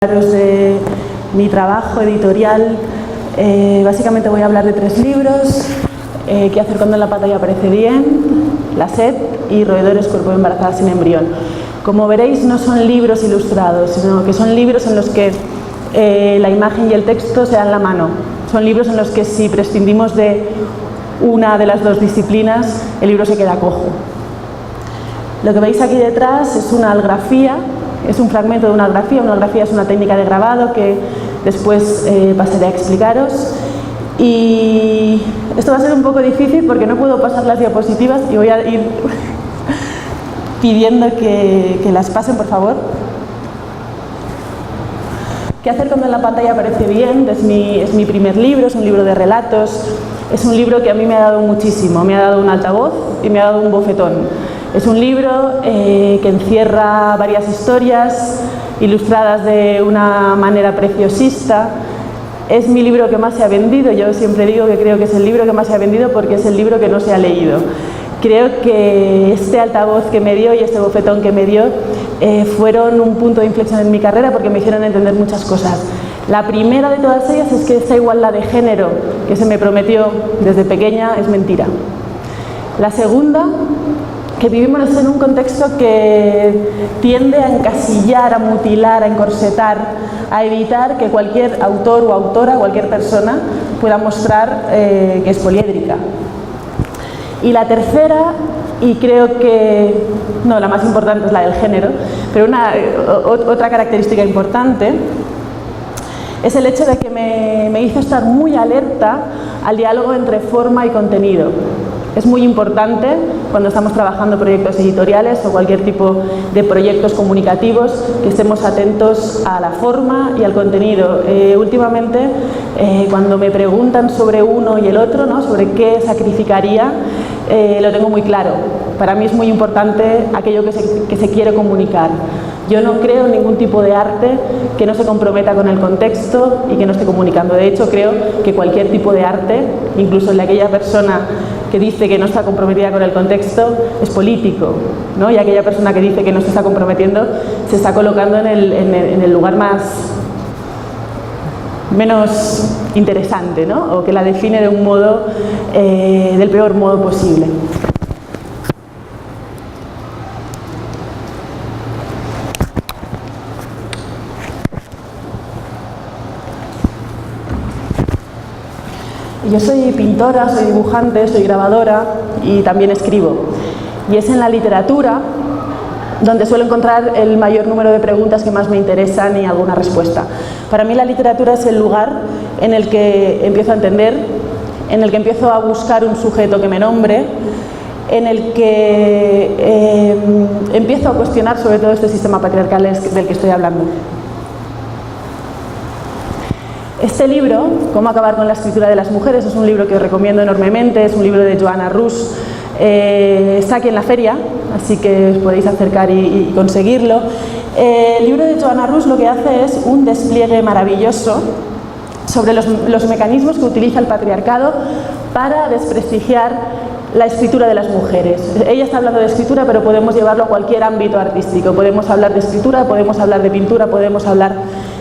De mi trabajo editorial. Básicamente voy a hablar de 3 libros: ¿Qué hacer cuando en la pantalla parece bien?, La sed y Roedores, cuerpo de embarazada sin embrión. Como veréis, no son libros ilustrados, sino que son libros en los que la imagen y el texto se dan la mano. Son libros en los que, si prescindimos de una de las dos disciplinas, el libro se queda cojo. Lo que veis aquí detrás es una algrafía. Es un fragmento de una grafía. Una grafía es una técnica de grabado que después pasaré a explicaros. Y esto va a ser un poco difícil porque no puedo pasar las diapositivas y voy a ir pidiendo que las pasen, por favor. ¿Qué hacer cuando en la pantalla parece bien? Es mi primer libro, es un libro de relatos. Es un libro que a mí me ha dado muchísimo. Me ha dado un altavoz y me ha dado un bofetón. Es un libro que encierra varias historias ilustradas de una manera preciosista. Es mi libro que más se ha vendido. Yo siempre digo que creo que es el libro que más se ha vendido porque es el libro que no se ha leído. Creo que este altavoz que me dio y este bofetón que me dio fueron un punto de inflexión en mi carrera porque me hicieron entender muchas cosas. La primera de todas ellas es que esta igualdad de género que se me prometió desde pequeña es mentira. La segunda, que vivimos en un contexto que tiende a encasillar, a mutilar, a encorsetar, a evitar que cualquier autor o autora, cualquier persona, pueda mostrar que es poliédrica. Y la tercera, y creo que, no, la más importante es la del género, pero otra característica importante es el hecho de que me hizo estar muy alerta al diálogo entre forma y contenido. Es muy importante cuando estamos trabajando proyectos editoriales o cualquier tipo de proyectos comunicativos que estemos atentos a la forma y al contenido. Últimamente, cuando me preguntan sobre uno y el otro, ¿no?, sobre qué sacrificaría, lo tengo muy claro. Para mí es muy importante aquello que se quiere comunicar. Yo no creo en ningún tipo de arte que no se comprometa con el contexto y que no esté comunicando. De hecho, creo que cualquier tipo de arte, incluso el de aquella persona que dice que no está comprometida con el contexto, es político, ¿no? Y aquella persona que dice que no se está comprometiendo se está colocando en el lugar menos interesante, ¿no?, o que la define de un modo, del peor modo posible. Yo soy pintora, soy dibujante, soy grabadora y también escribo. Y es en la literatura donde suelo encontrar el mayor número de preguntas que más me interesan y alguna respuesta. Para mí la literatura es el lugar en el que empiezo a entender, en el que empiezo a buscar un sujeto que me nombre, en el que empiezo a cuestionar sobre todo este sistema patriarcal del que estoy hablando. Este libro, Cómo acabar con la escritura de las mujeres, es un libro que os recomiendo enormemente. Es un libro de Joanna Russ. Está aquí en la feria, así que os podéis acercar y conseguirlo. El libro de Joanna Russ lo que hace es un despliegue maravilloso sobre los mecanismos que utiliza el patriarcado para desprestigiar la escritura de las mujeres. Ella está hablando de escritura, pero podemos llevarlo a cualquier ámbito artístico. Podemos hablar de escritura, podemos hablar de pintura, podemos hablar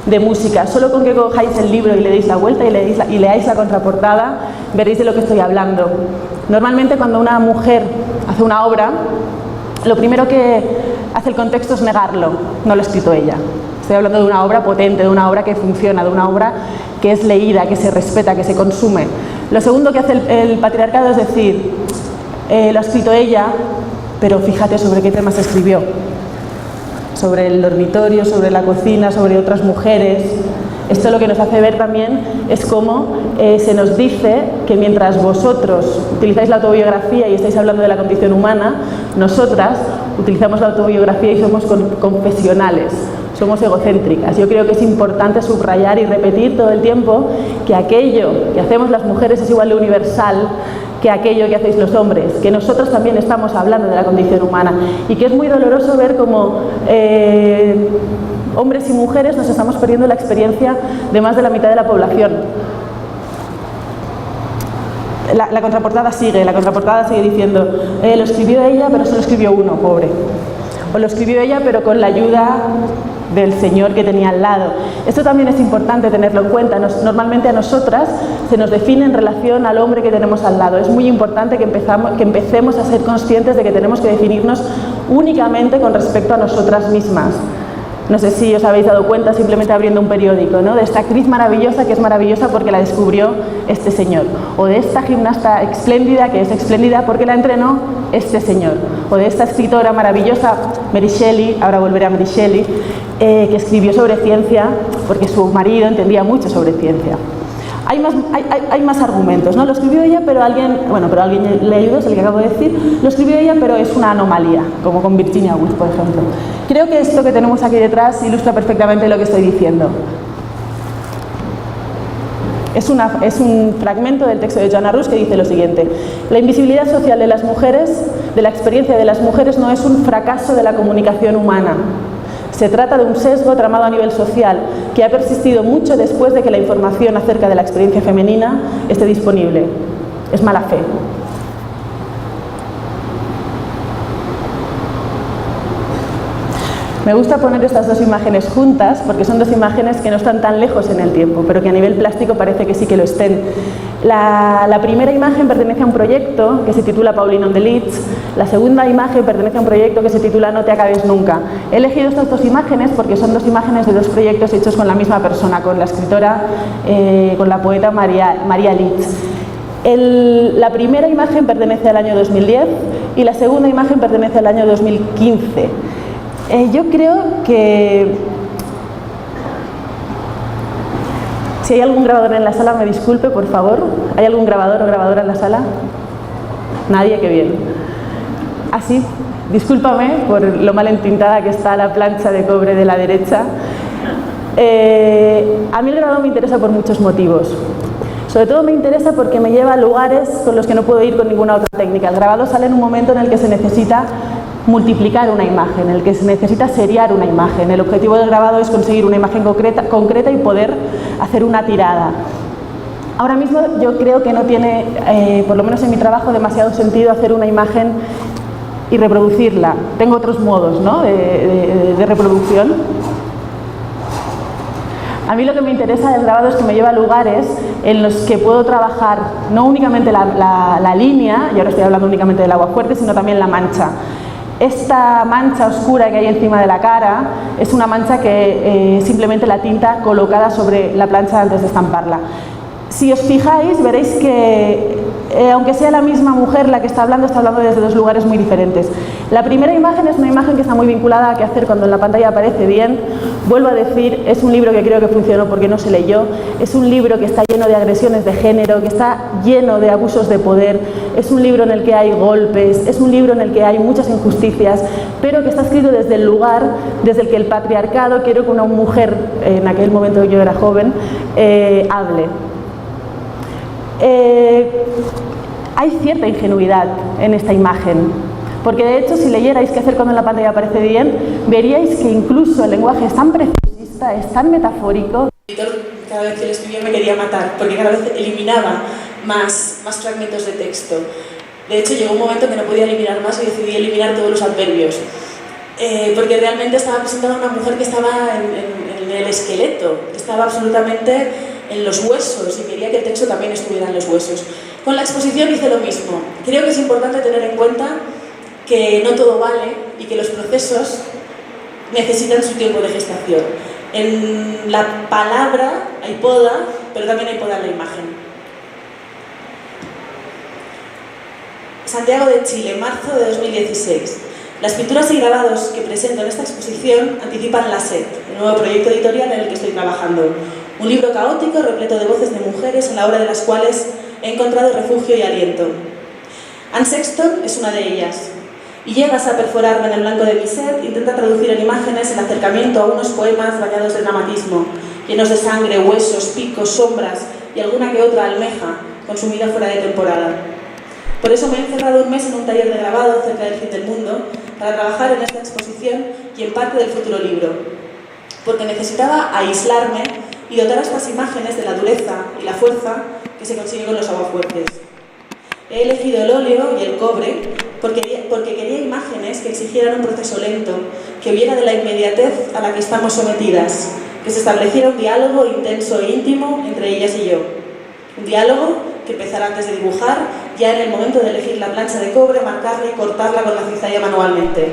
de música. Solo con que cojáis el libro y le deis la vuelta y leáis la contraportada, veréis de lo que estoy hablando. Normalmente, cuando una mujer hace una obra, lo primero que hace el contexto es negarlo. No lo ha escrito ella. Estoy hablando de una obra potente, de una obra que funciona, de una obra que es leída, que se respeta, que se consume. Lo segundo que hace el patriarcado es decir, lo ha escrito ella, pero fíjate sobre qué temas escribió. Sobre el dormitorio, sobre la cocina, sobre otras mujeres. Esto lo que nos hace ver también es cómo se nos dice que mientras vosotros utilizáis la autobiografía y estáis hablando de la condición humana, nosotras utilizamos la autobiografía y somos confesionales, somos egocéntricas. Yo creo que es importante subrayar y repetir todo el tiempo que aquello que hacemos las mujeres es igual de universal que aquello que hacéis los hombres, que nosotros también estamos hablando de la condición humana y que es muy doloroso ver cómo hombres y mujeres nos estamos perdiendo la experiencia de más de la mitad de la población. La contraportada sigue diciendo, lo escribió ella, pero solo escribió uno, pobre. O lo escribió ella, pero con la ayuda del señor que tenía al lado. Esto también es importante tenerlo en cuenta. Normalmente a nosotras se nos define en relación al hombre que tenemos al lado. Es muy importante que empecemos a ser conscientes de que tenemos que definirnos únicamente con respecto a nosotras mismas. No sé si os habéis dado cuenta simplemente abriendo un periódico, ¿no?, de esta actriz maravillosa que es maravillosa porque la descubrió este señor, o de esta gimnasta espléndida que es espléndida porque la entrenó este señor, o de esta escritora maravillosa Mary Shelley, ahora volveré a Mary Shelley, que escribió sobre ciencia porque su marido entendía mucho sobre ciencia. Hay más argumentos, ¿no? Lo escribió ella, pero alguien le ayudó, es el que acabo de decir. Lo escribió ella, pero es una anomalía, como con Virginia Woolf, por ejemplo. Creo que esto que tenemos aquí detrás ilustra perfectamente lo que estoy diciendo. Es un fragmento del texto de Joanna Russ que dice lo siguiente: la invisibilidad social de las mujeres, de la experiencia de las mujeres, no es un fracaso de la comunicación humana. Se trata de un sesgo tramado a nivel social que ha persistido mucho después de que la información acerca de la experiencia femenina esté disponible. Es mala fe. Me gusta poner estas dos imágenes juntas porque son dos imágenes que no están tan lejos en el tiempo, pero que a nivel plástico parece que sí que lo estén. La primera imagen pertenece a un proyecto que se titula Pauline on the Leads. La segunda imagen pertenece a un proyecto que se titula No te acabes nunca. He elegido estas dos imágenes porque son dos imágenes de dos proyectos hechos con la misma persona, con la escritora, con la poeta María Leeds. La primera imagen pertenece al año 2010 y la segunda imagen pertenece al año 2015. Yo creo que si hay algún grabador en la sala, me disculpe, por favor. ¿Hay algún grabador o grabadora en la sala? Nadie, qué bien. Así, discúlpame por lo mal entintada que está la plancha de cobre de la derecha. A mí el grabado me interesa por muchos motivos. Sobre todo me interesa porque me lleva a lugares con los que no puedo ir con ninguna otra técnica. El grabado sale en un momento en el que se necesita multiplicar una imagen, en el que se necesita seriar una imagen. El objetivo del grabado es conseguir una imagen concreta y poder hacer una tirada. Ahora mismo yo creo que no tiene, por lo menos en mi trabajo, demasiado sentido hacer una imagen y reproducirla. Tengo otros modos, ¿no?, de reproducción. A mí lo que me interesa del grabado es que me lleva a lugares en los que puedo trabajar no únicamente la línea, y ahora estoy hablando únicamente del agua fuerte, sino también la mancha. Esta mancha oscura que hay encima de la cara es una mancha que simplemente la tinta colocada sobre la plancha antes de estamparla. Si os fijáis, veréis que aunque sea la misma mujer la que está hablando desde dos lugares muy diferentes. La primera imagen es una imagen que está muy vinculada a qué hacer cuando en la pantalla aparece bien. Vuelvo a decir, es un libro que creo que funcionó porque no se leyó. Es un libro que está lleno de agresiones de género, que está lleno de abusos de poder. Es un libro en el que hay golpes, es un libro en el que hay muchas injusticias, pero que está escrito desde el lugar desde el que el patriarcado quiere que una mujer, en aquel momento yo era joven, hable. Hay cierta ingenuidad en esta imagen, porque de hecho si leyerais qué hacer cuando en la pantalla aparece bien, veríais que incluso el lenguaje es tan precisista, es tan metafórico. Cada vez que lo escribía me quería matar, porque cada vez eliminaba más fragmentos de texto. De hecho llegó un momento que no podía eliminar más y decidí eliminar todos los adverbios, porque realmente estaba presentando a una mujer que estaba en el esqueleto, que estaba absolutamente en los huesos y quería que el texto también estuviera en los huesos. Con la exposición hice lo mismo. Creo que es importante tener en cuenta que no todo vale y que los procesos necesitan su tiempo de gestación. En la palabra hay poda, pero también hay poda en la imagen. Santiago de Chile, marzo de 2016. Las pinturas y grabados que presento en esta exposición anticipan La Sed, el nuevo proyecto editorial en el que estoy trabajando. Un libro caótico, repleto de voces de mujeres, en la obra de las cuales he encontrado refugio y aliento. Anne Sexton es una de ellas. Y llegas a perforarme en el blanco de mi sed, intenta traducir en imágenes el acercamiento a unos poemas bañados de dramatismo, llenos de sangre, huesos, picos, sombras y alguna que otra almeja, consumida fuera de temporada. Por eso me he encerrado un mes en un taller de grabado cerca del fin del mundo, para trabajar en esta exposición y en parte del futuro libro, porque necesitaba aislarme y dotar a estas imágenes de la dureza y la fuerza que se consigue con los aguafuertes. He elegido el óleo y el cobre porque quería imágenes que exigieran un proceso lento, que huyera de la inmediatez a la que estamos sometidas, que se estableciera un diálogo intenso e íntimo entre ellas y yo. Un diálogo que empezara antes de dibujar, ya en el momento de elegir la plancha de cobre, marcarla y cortarla con la cizalla manualmente.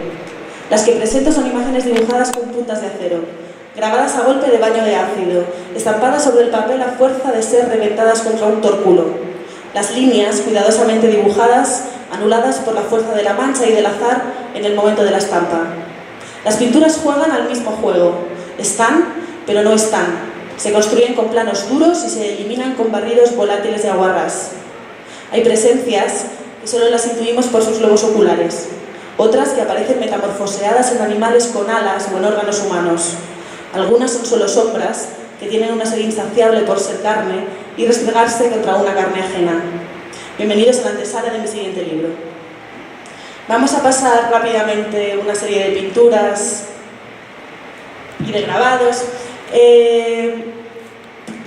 Las que presento son imágenes dibujadas con puntas de acero, grabadas a golpe de baño de ácido, estampadas sobre el papel a fuerza de ser reventadas contra un tórculo. Las líneas, cuidadosamente dibujadas, anuladas por la fuerza de la mancha y del azar en el momento de la estampa. Las pinturas juegan al mismo juego. Están, pero no están. Se construyen con planos duros y se eliminan con barridos volátiles de aguarrás. Hay presencias que solo las intuimos por sus globos oculares. Otras que aparecen metamorfoseadas en animales con alas o en órganos humanos. Algunas son solo sombras que tienen una sed insaciable por ser carne y restregarse contra una carne ajena. Bienvenidos a la antesala de mi siguiente libro. Vamos a pasar rápidamente una serie de pinturas y de grabados. Ve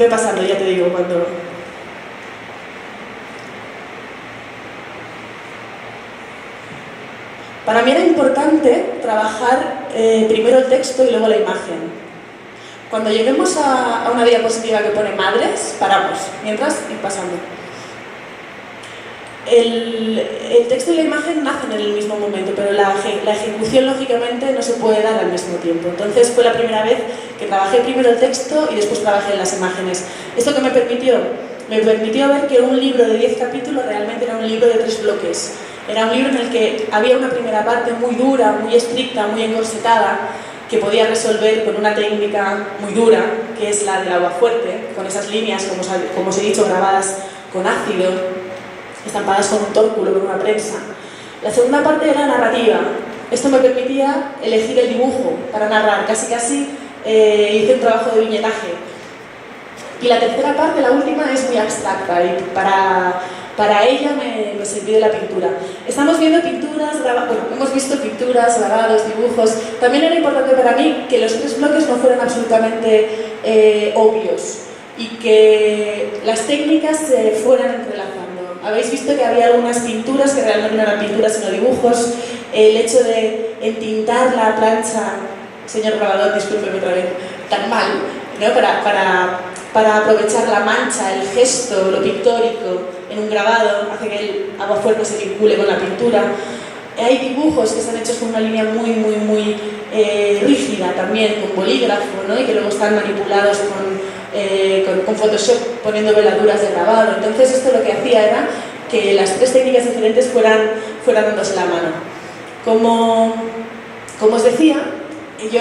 pasando, ya te digo cuando... Para mí era importante trabajar primero el texto y luego la imagen. Cuando lleguemos a una diapositiva que pone madres, paramos, mientras ir pasando. El texto y la imagen nacen en el mismo momento, pero la ejecución lógicamente no se puede dar al mismo tiempo. Entonces fue la primera vez que trabajé primero el texto y después trabajé en las imágenes. ¿Esto qué me permitió? Me permitió ver que un libro de 10 capítulos realmente era un libro de 3 bloques. Era un libro en el que había una primera parte muy dura, muy estricta, muy encorsetada, que podía resolver con una técnica muy dura, que es la del aguafuerte, con esas líneas, como os he dicho, grabadas con ácido, estampadas con un tórculo, con una prensa. La segunda parte era narrativa. Esto me permitía elegir el dibujo para narrar. Casi hice un trabajo de viñetaje. Y la tercera parte, la última, es muy abstracta y para ella me sirvió la pintura. Estamos viendo pinturas, hemos visto pinturas, grabados, dibujos. También era importante para mí que los 3 bloques no fueran absolutamente obvios y que las técnicas se fueran entrelazando. Habéis visto que había algunas pinturas que realmente no eran pinturas sino dibujos. El hecho de entintar la plancha, señor grabador, discúlpeme otra vez, tan mal, ¿no? Para aprovechar la mancha, el gesto, lo pictórico en un grabado, hace que el aguafuerte se vincule con la pintura. Hay dibujos que se han hecho con una línea muy rígida también, con bolígrafo, ¿no? Y que luego están manipulados con Photoshop poniendo veladuras de grabado. Entonces esto lo que hacía era que las 3 técnicas diferentes fueran dándose la mano. Como os decía, yo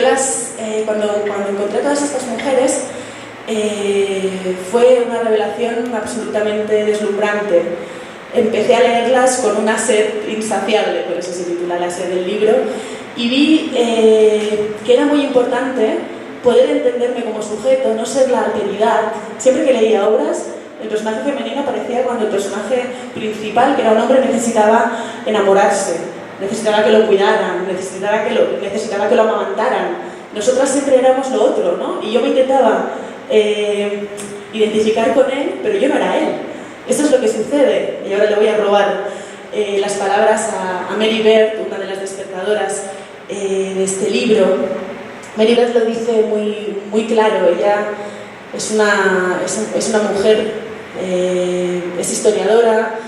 cuando encontré a todas estas mujeres fue una revelación absolutamente deslumbrante. Empecé a leerlas con una sed insaciable, por eso se titula La sed del libro, y vi que era muy importante poder entenderme como sujeto, no ser la alteridad. Siempre que leía obras, el personaje femenino aparecía cuando el personaje principal, que era un hombre, necesitaba enamorarse, necesitaba que lo cuidaran, necesitaba que lo amamantaran. Nosotras siempre éramos lo otro, ¿no? Y yo me intentaba identificar con él, pero yo no era él. Esto es lo que sucede, y ahora le voy a robar las palabras a Mary Beard, una de las despertadoras de este libro. Mary Beard lo dice muy claro. Ella es una mujer, es historiadora,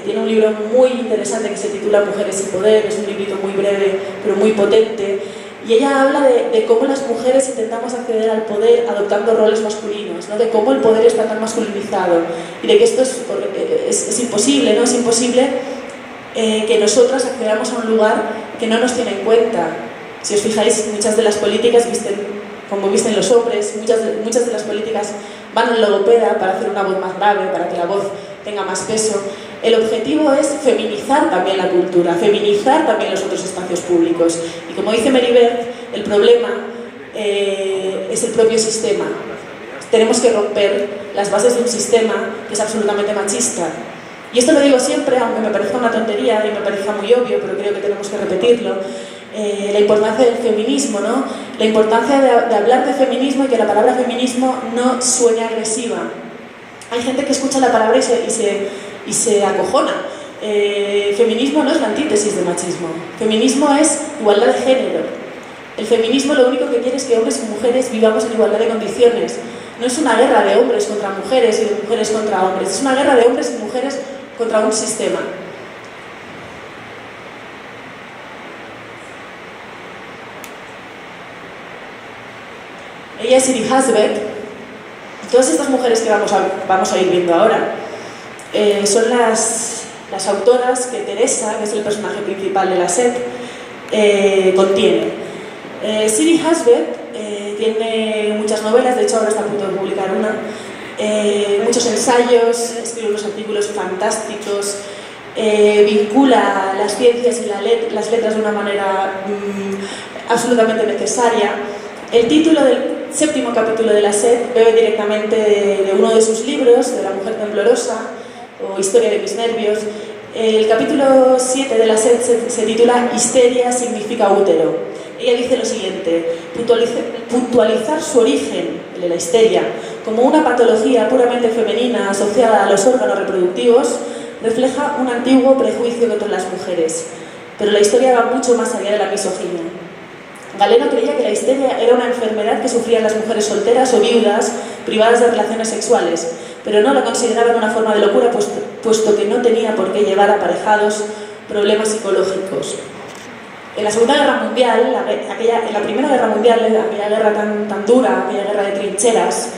tiene un libro muy interesante que se titula Mujeres y Poder. Es un librito muy breve pero muy potente, y ella habla de cómo las mujeres intentamos acceder al poder adoptando roles masculinos, ¿no? De cómo el poder está tan masculinizado y de que esto es imposible, ¿no? Es imposible que nosotras accedamos a un lugar que no nos tiene en cuenta. Si os fijáis, muchas de las políticas visten como visten los hombres, muchas de las políticas van al logopeda para hacer una voz más grave, para que la voz tenga más peso. El objetivo es feminizar también la cultura, feminizar también los otros espacios públicos. Y como dice Mary Beard, el problema es el propio sistema. Tenemos que romper las bases de un sistema que es absolutamente machista. Y esto lo digo siempre, aunque me parezca una tontería y me parezca muy obvio, pero creo que tenemos que repetirlo. La importancia del feminismo, ¿no? La importancia de hablar de feminismo y que la palabra feminismo no suene agresiva. Hay gente que escucha la palabra y se acojona, Feminismo no es la antítesis de machismo. Feminismo es igualdad de género. El feminismo lo único que quiere es que hombres y mujeres vivamos en igualdad de condiciones. No es una guerra de hombres contra mujeres y de mujeres contra hombres. Es una guerra de hombres y mujeres contra un sistema. Ella es Siri Husband. Todas estas mujeres que vamos a ir viendo ahora son las autoras que Teresa, que es el personaje principal de la SED, contiene. Siri Husband tiene muchas novelas, de hecho ahora está a punto de publicar una, muchos ensayos, escribe unos artículos fantásticos, vincula las ciencias y las letras de una manera absolutamente necesaria. El título del 7º capítulo de la SED bebe directamente de uno de sus libros, de La mujer temblorosa, o Historia de mis nervios. El capítulo 7 de la SED se titula Histeria significa útero. Ella dice lo siguiente: puntualizar su origen, el de la histeria, como una patología puramente femenina asociada a los órganos reproductivos, refleja un antiguo prejuicio contra las mujeres. Pero la historia va mucho más allá de la misoginia. Galeno creía que la histeria era una enfermedad que sufrían las mujeres solteras o viudas privadas de relaciones sexuales, pero no la consideraban una forma de locura, puesto que no tenía por qué llevar aparejados problemas psicológicos. En la Segunda Guerra Mundial, en la Primera Guerra Mundial, aquella guerra tan dura, aquella guerra de trincheras,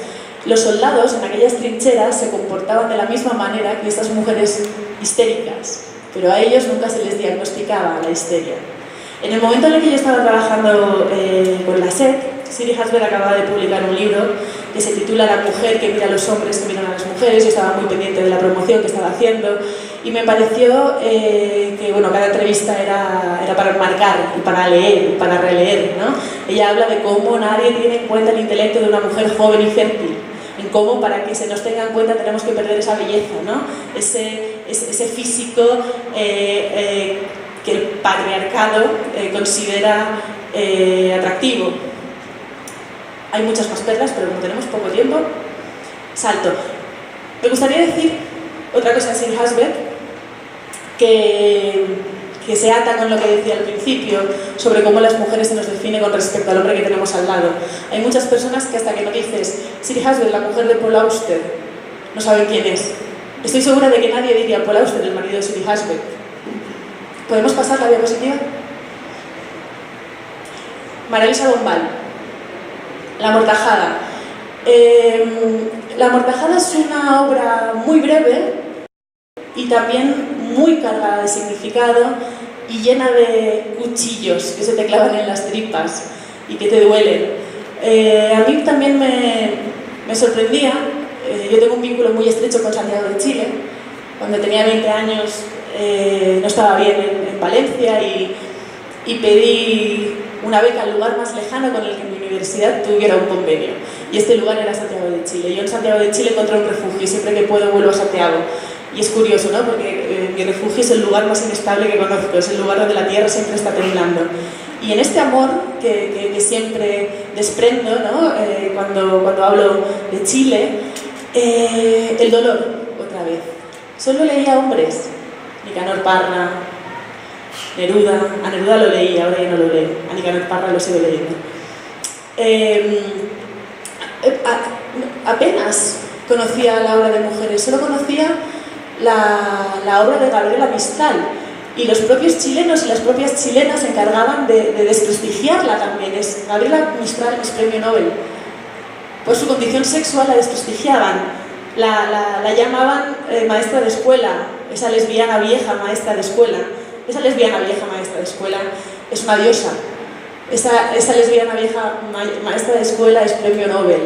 los soldados en aquellas trincheras se comportaban de la misma manera que estas mujeres histéricas, pero a ellos nunca se les diagnosticaba la histeria. En el momento en el que yo estaba trabajando con la SED, Siri Husband acababa de publicar un libro que se titula La mujer que mira a los hombres que miran a las mujeres. Yo estaba muy pendiente de la promoción que estaba haciendo y me pareció que bueno, cada entrevista era para marcar y para leer y para releer, ¿no? Ella habla de cómo nadie tiene en cuenta el intelecto de una mujer joven y fértil, en cómo para que se nos tenga en cuenta tenemos que perder esa belleza, ¿no? Ese físico que el patriarcado considera atractivo. Hay muchas más perlas, pero como tenemos poco tiempo, salto. Me gustaría decir otra cosa de Siri Husband que se ata con lo que decía al principio sobre cómo las mujeres se nos define con respecto al hombre que tenemos al lado. Hay muchas personas que hasta que no dices Siri Husband, la mujer de Paul Auster, no saben quién es. Estoy segura de que nadie diría Paul Auster, el marido de Siri Husband. ¿Podemos pasar la diapositiva? María Luisa Bombal, La amortajada. La amortajada es una obra muy breve y también muy cargada de significado y llena de cuchillos que se te clavan en las tripas y que te duelen. A mí también me sorprendía. Yo tengo un vínculo muy estrecho con Santiago de Chile. Cuando tenía 20 años no estaba bien en Valencia y pedí una beca al lugar más lejano con el que mi universidad tuviera un convenio. Y este lugar era Santiago de Chile. Yo en Santiago de Chile encontré un refugio y siempre que puedo vuelvo a Santiago. Y es curioso, ¿no? Porque mi refugio es el lugar más inestable que conozco, es el lugar donde la tierra siempre está temblando. Y en este amor que siempre desprendo, ¿no? Cuando hablo de Chile, el dolor, otra vez. Solo leía hombres. Nicanor Parra, Neruda. A Neruda lo leí, ahora ya no lo leo. A Nicanor Parra lo sigo leyendo. Apenas conocía la obra de mujeres, solo conocía la obra de Gabriela Mistral. Y los propios chilenos y las propias chilenas se encargaban de desprestigiarla también. Gabriela Mistral es premio Nobel. Por su condición sexual la desprestigiaban. La llamaban maestra de escuela, esa lesbiana vieja maestra de escuela. Esa lesbiana vieja maestra de escuela es una diosa. Esa lesbiana vieja maestra de escuela es premio Nobel.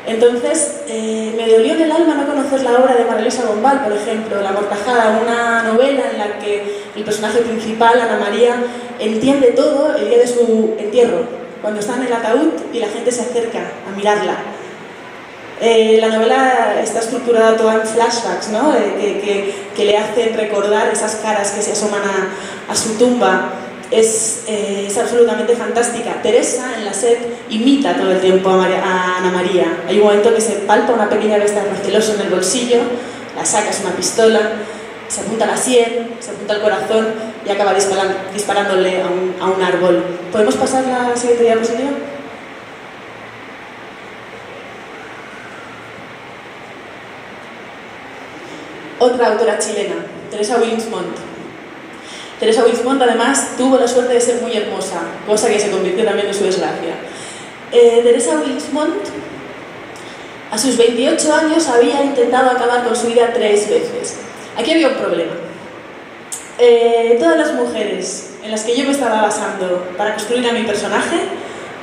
Entonces, me dolió en el alma no conocer la obra de María Luisa Bombal, por ejemplo, La amortajada, una novela en la que el personaje principal, Ana María, entiende todo el día de su entierro, cuando está en el ataúd y la gente se acerca a mirarla. La novela está estructurada toda en flashbacks, ¿no? Que le hacen recordar esas caras que se asoman a su tumba. Es absolutamente fantástica. Teresa, en la SED, imita todo el tiempo a Ana María. Hay un momento que se palpa una pequeña vesta de receloso en el bolsillo, la saca, es una pistola. se apunta a la sien, se apunta al corazón y acaba disparándole a un árbol. ¿Podemos pasar a la siguiente diapositiva? Otra autora chilena, Teresa Williams-Montt. Teresa Williams-Montt además tuvo la suerte de ser muy hermosa, cosa que se convirtió también en su desgracia. Teresa Williams-Montt a sus 28 años había intentado acabar con su vida 3 veces. Aquí había un problema. Todas las mujeres en las que yo me estaba basando para construir a mi personaje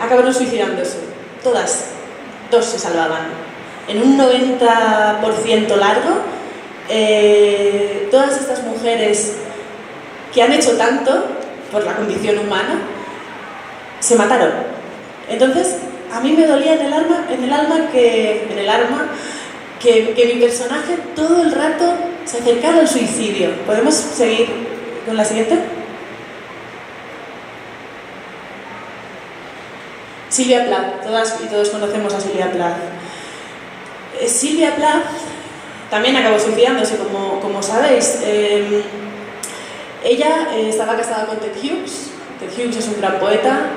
acabaron suicidándose. Todas. 2 se salvaban. En un 90% largo, todas estas mujeres que han hecho tanto por la condición humana se mataron. Entonces, a mí me dolía en el alma que mi personaje todo el rato se acercara al suicidio. ¿Podemos seguir con la siguiente? Silvia Plath, todas y todos conocemos a Silvia Plath. Silvia Plath también acabó suicidándose, como sabéis. Ella estaba casada con Ted Hughes. Ted Hughes es un gran poeta,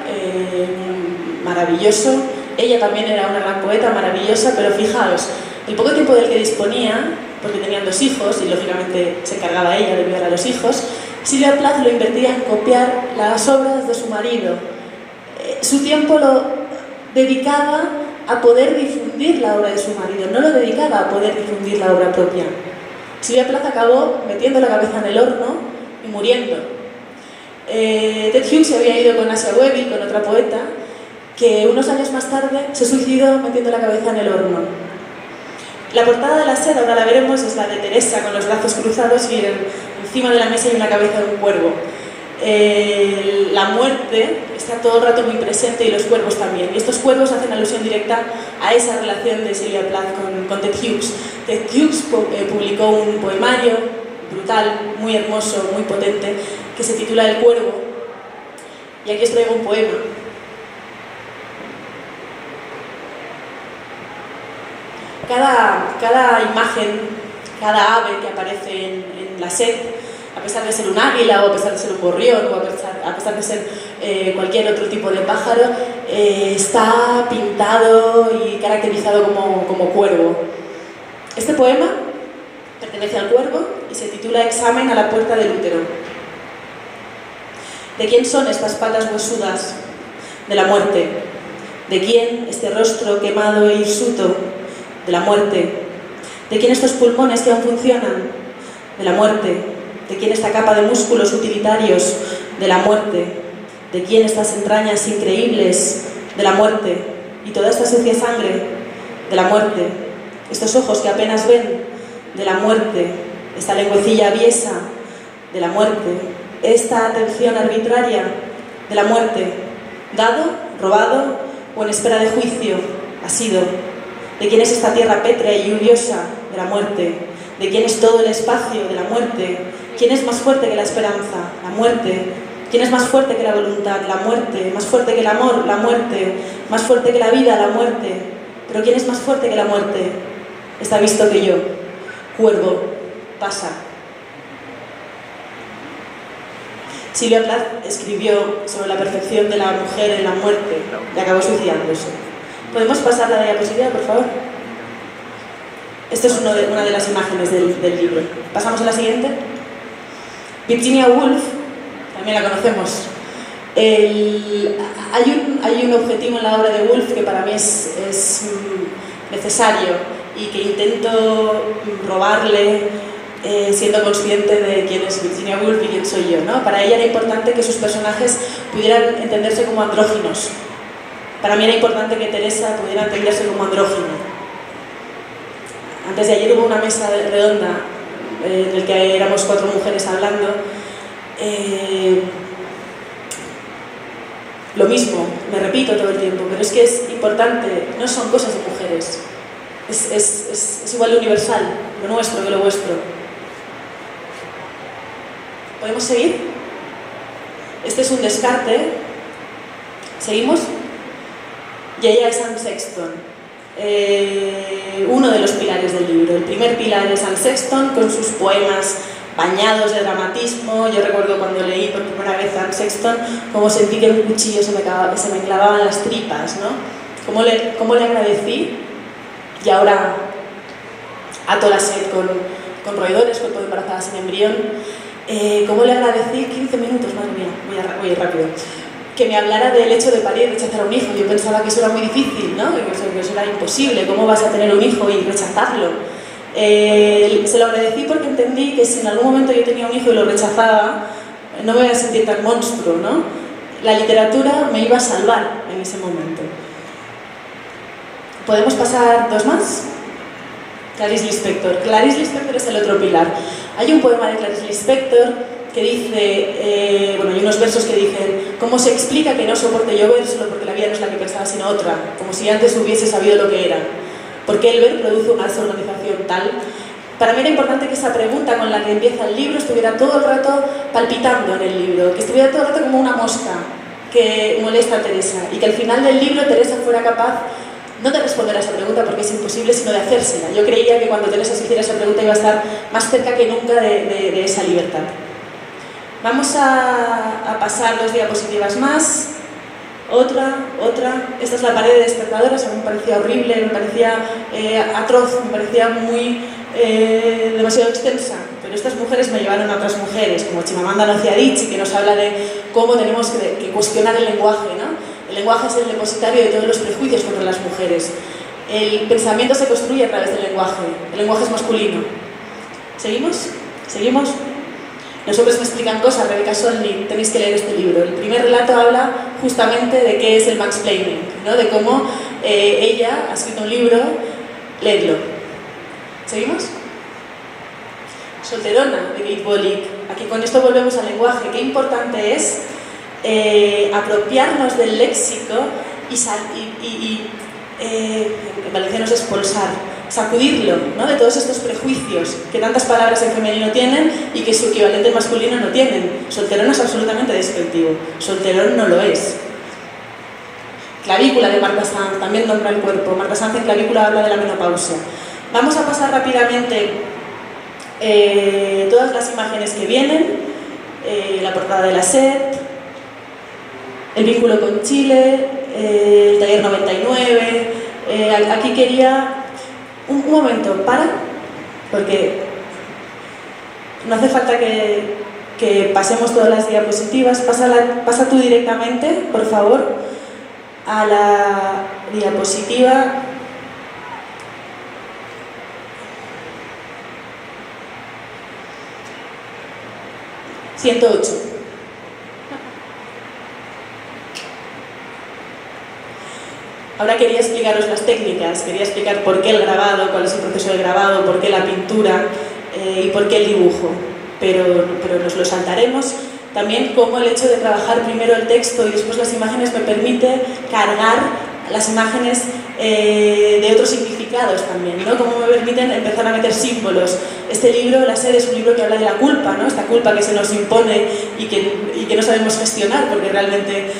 maravilloso. Ella también era una gran poeta, maravillosa, pero fijaos, el poco tiempo del que disponía, porque tenían 2 hijos y lógicamente se encargaba ella de cuidar a los hijos, Silvia Plath lo invertía en copiar las obras de su marido. Su tiempo lo dedicaba a poder difundir la obra de su marido, no lo dedicaba a poder difundir la obra propia. Silvia Plath acabó metiendo la cabeza en el horno y muriendo. Ted Hughes se había ido con Asia Webby, con otra poeta, que unos años más tarde se suicidó metiendo la cabeza en el horno. La portada de la SED, ahora la veremos, es la de Teresa con los brazos cruzados y encima de la mesa hay una cabeza de un cuervo. La muerte está todo el rato muy presente y los cuervos también. Y estos cuervos hacen alusión directa a esa relación de Silvia Plath con Ted Hughes. Ted Hughes publicó un poemario brutal, muy hermoso, muy potente, que se titula El Cuervo. Y aquí os traigo un poema. Cada imagen, cada ave que aparece en la SED, a pesar de ser un águila o a pesar de ser un gorrión o a pesar de ser cualquier otro tipo de pájaro, está pintado y caracterizado como cuervo. Este poema pertenece al cuervo y se titula Examen a la puerta del útero. ¿De quién son estas patas huesudas? De la muerte. ¿De quién este rostro quemado e hirsuto? De la muerte. ¿De quién estos pulmones que aún funcionan? De la muerte. ¿De quién esta capa de músculos utilitarios? De la muerte. ¿De quién estas entrañas increíbles? De la muerte. ¿Y toda esta sucia sangre? De la muerte. ¿Estos ojos que apenas ven? De la muerte. ¿Esta lengüecilla aviesa? De la muerte. ¿Esta atención arbitraria? De la muerte. ¿Dado? ¿Robado? ¿O en espera de juicio? Ha sido. ¿De quién es esta tierra pétrea y lluviosa? De la muerte. ¿De quién es todo el espacio? De la muerte. ¿Quién es más fuerte que la esperanza? La muerte. ¿Quién es más fuerte que la voluntad? La muerte. ¿Más fuerte que el amor? La muerte. ¿Más fuerte que la vida? La muerte. ¿Pero quién es más fuerte que la muerte? Está visto que yo. Cuervo. Pasa. Silvia Plath escribió sobre la perfección de la mujer en la muerte y acabó suicidándose. ¿Podemos pasar la diapositiva, por favor? Esta es una de las imágenes del libro. ¿Pasamos a la siguiente? Virginia Woolf, también la conocemos. Hay un objetivo en la obra de Woolf que para mí es necesario y que intento robarle siendo consciente de quién es Virginia Woolf y quién soy yo, ¿no? Para ella era importante que sus personajes pudieran entenderse como andróginos. Para mí era importante que Teresa pudiera entenderse como andrógino. Antes de ayer hubo una mesa redonda en la que éramos 4 mujeres hablando. Lo mismo, me repito todo el tiempo, pero es que es importante, no son cosas de mujeres. Es igual de universal, lo nuestro que lo vuestro. ¿Podemos seguir? Este es un descarte. ¿Seguimos? Yaya es Anne Sexton, uno de los pilares del libro. El primer pilar es Anne Sexton con sus poemas bañados de dramatismo. Yo recuerdo cuando leí por primera vez Anne Sexton, cómo sentí que un cuchillo se me clavaba en las tripas, ¿no? Cómo le agradecí, y ahora ato la sed con roedores, cuerpo de embarazada sin embrión. Cómo le agradecí 15 minutos, madre mía, voy a ir rápido, que me hablara del hecho de parir y rechazar a un hijo. Yo pensaba que eso era muy difícil, ¿no? Que eso era imposible. ¿Cómo vas a tener un hijo y rechazarlo? Se lo agradecí porque entendí que si en algún momento yo tenía un hijo y lo rechazaba, no me voy a sentir tan monstruo, ¿no? La literatura me iba a salvar en ese momento. ¿Podemos pasar dos más? Clarice Lispector. Clarice Lispector es el otro pilar. Hay un poema de Clarice Lispector que dice, hay unos versos que dicen: ¿cómo se explica que no soporte yo ver solo porque la vida no es la que pensaba sino otra? Como si antes hubiese sabido lo que era. ¿Por qué el ver produce una desorganización tal? Para mí era importante que esa pregunta con la que empieza el libro estuviera todo el rato palpitando en el libro, que estuviera todo el rato como una mosca que molesta a Teresa, y que al final del libro Teresa fuera capaz no de responder a esa pregunta porque es imposible, sino de hacérsela. Yo creía que cuando Teresa se hiciera esa pregunta iba a estar más cerca que nunca de esa libertad. Vamos a pasar dos diapositivas más. Otra. Esta es la pared de despertadoras. A mí me parecía horrible, me parecía atroz, me parecía demasiado extensa. Pero estas mujeres me llevaron a otras mujeres, como Chimamanda Ngozi Adichie, que nos habla de cómo tenemos que cuestionar el lenguaje, ¿no? El lenguaje es el depositario de todos los prejuicios contra las mujeres. El pensamiento se construye a través del lenguaje. El lenguaje es masculino. ¿Seguimos? Los hombres me explican cosas. Rebecca Solnit, tenéis que leer este libro. El primer relato habla justamente de qué es el mansplaining, ¿no? De cómo ella ha escrito un libro. Leedlo. ¿Seguimos? Solterona, de Kate Bollick. Aquí con esto volvemos al lenguaje. Qué importante es apropiarnos del léxico en valenciano es expulsar, sacudirlo, ¿no? De todos estos prejuicios que tantas palabras en femenino tienen y que su equivalente en masculino no tienen. Solterón es absolutamente despectivo, solterón no lo es. Clavícula de Marta Sanz, también nombra el cuerpo. Marta Sanz en Clavícula habla de la menopausia. Vamos a pasar rápidamente todas las imágenes que vienen, la portada de la SED, el vínculo con Chile, el taller 99. Aquí quería un momento, porque no hace falta que pasemos todas las diapositivas. Pasa tú directamente, por favor, a la diapositiva 108. Ahora quería explicaros las técnicas, quería explicar por qué el grabado, cuál es el proceso de grabado, por qué la pintura y por qué el dibujo, pero nos lo saltaremos. También cómo el hecho de trabajar primero el texto y después las imágenes me permite cargar las imágenes de otros significados también, ¿no? Cómo me permiten empezar a meter símbolos. Este libro, La Sed, es un libro que habla de la culpa, ¿no? Esta culpa que se nos impone y que no sabemos gestionar, porque realmente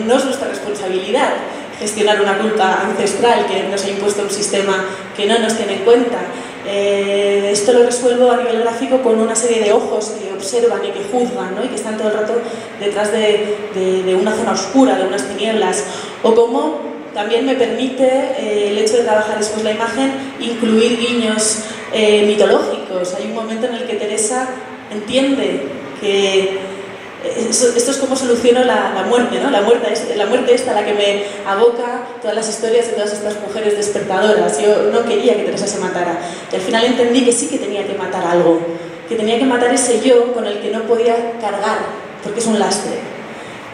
no es nuestra responsabilidad gestionar una culpa ancestral que nos ha impuesto un sistema que no nos tiene en cuenta. Esto lo resuelvo a nivel gráfico con una serie de ojos que observan y que juzgan, ¿no? Y que están todo el rato detrás de una zona oscura, de unas tinieblas. O como también me permite el hecho de trabajar después la imagen incluir guiños mitológicos. Hay un momento en el que Teresa entiende que esto es como soluciono la muerte, ¿no? La muerte esta a la que me aboca todas las historias de todas estas mujeres despertadoras. Yo no quería que Teresa se matara. Y al final entendí que sí que tenía que matar algo, que tenía que matar ese yo con el que no podía cargar, porque es un lastre.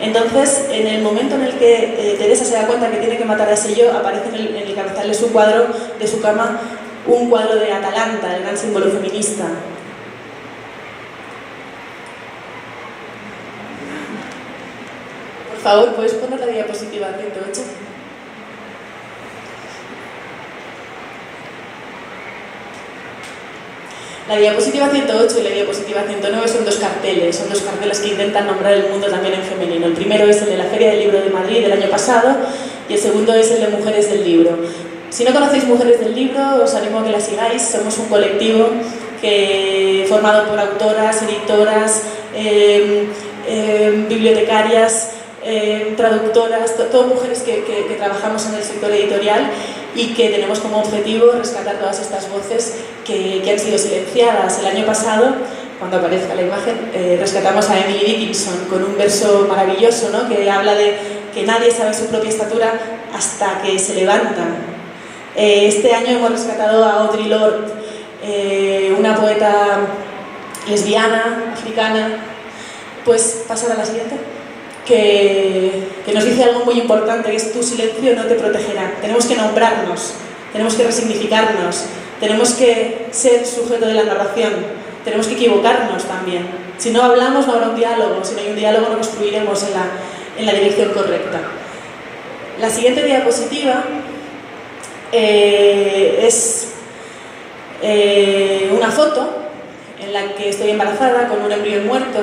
Entonces, en el momento en el que Teresa se da cuenta que tiene que matar a ese yo, aparece en el cabezal de su cuadro, de su cama, un cuadro de Atalanta, el gran símbolo feminista. Por favor, ¿puedes poner la diapositiva 108? La diapositiva 108 y la diapositiva 109 son dos carteles que intentan nombrar el mundo también en femenino. El primero es el de la Feria del Libro de Madrid del año pasado y el segundo es el de Mujeres del Libro. Si no conocéis Mujeres del Libro, os animo a que la sigáis. Somos un colectivo formado por autoras, editoras, bibliotecarias, traductoras, todas mujeres que trabajamos en el sector editorial y que tenemos como objetivo rescatar todas estas voces que han sido silenciadas. El año pasado, cuando aparezca la imagen, rescatamos a Emily Dickinson con un verso maravilloso, ¿no?, que habla de que nadie sabe su propia estatura hasta que se levantan. Este año hemos rescatado a Audre Lorde, una poeta lesbiana, africana. Pues pasar a la siguiente, que nos dice algo muy importante, que es: tu silencio no te protegerá. Tenemos que nombrarnos, tenemos que resignificarnos, tenemos que ser sujeto de la narración, tenemos que equivocarnos también. Si no hablamos no habrá un diálogo, si no hay un diálogo no construiremos en la dirección correcta. La siguiente diapositiva es una foto en la que estoy embarazada con un embrión muerto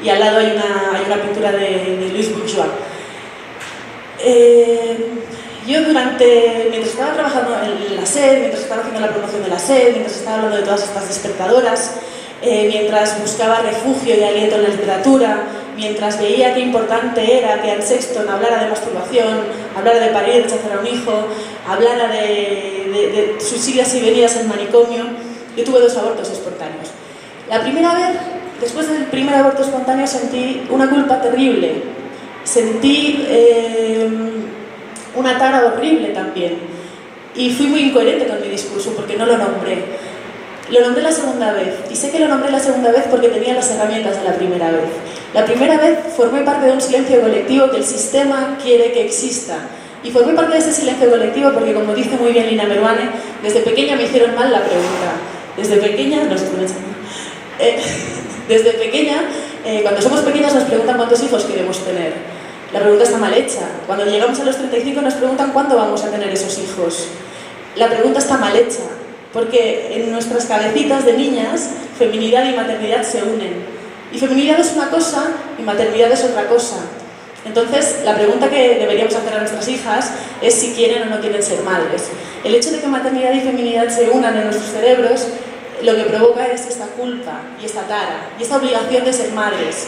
y al lado hay una pintura de Louis Bourgeois. Yo mientras estaba trabajando en la SED, mientras estaba haciendo la promoción de la SED, mientras estaba hablando de todas estas despertadoras, mientras buscaba refugio y aliento en la literatura, mientras veía qué importante era que Anne Sexton hablara de masturbación, hablara de parir, rechazar a un hijo, hablara de sus idas y venidas al manicomio, yo tuve 2 abortos espontáneos. La primera vez, después del primer aborto espontáneo, sentí una culpa terrible, sentí una tara horrible también, y fui muy incoherente con mi discurso porque no lo nombré. Lo nombré la segunda vez, y sé que lo nombré la segunda vez porque tenía las herramientas de la primera vez. La primera vez formé parte de un silencio colectivo que el sistema quiere que exista, y formé parte de ese silencio colectivo porque, como dice muy bien Lina Meruane, desde pequeña me hicieron mal la pregunta. Desde pequeña, no sé cómo desde pequeña, cuando somos pequeñas nos preguntan cuántos hijos queremos tener. La pregunta está mal hecha. Cuando llegamos a los 35 nos preguntan cuándo vamos a tener esos hijos. La pregunta está mal hecha, porque en nuestras cabecitas de niñas, feminidad y maternidad se unen. Y feminidad es una cosa y maternidad es otra cosa. Entonces, la pregunta que deberíamos hacer a nuestras hijas es si quieren o no quieren ser madres. El hecho de que maternidad y feminidad se unan en nuestros cerebros, lo que provoca es esta culpa y esta tara y esta obligación de ser madres.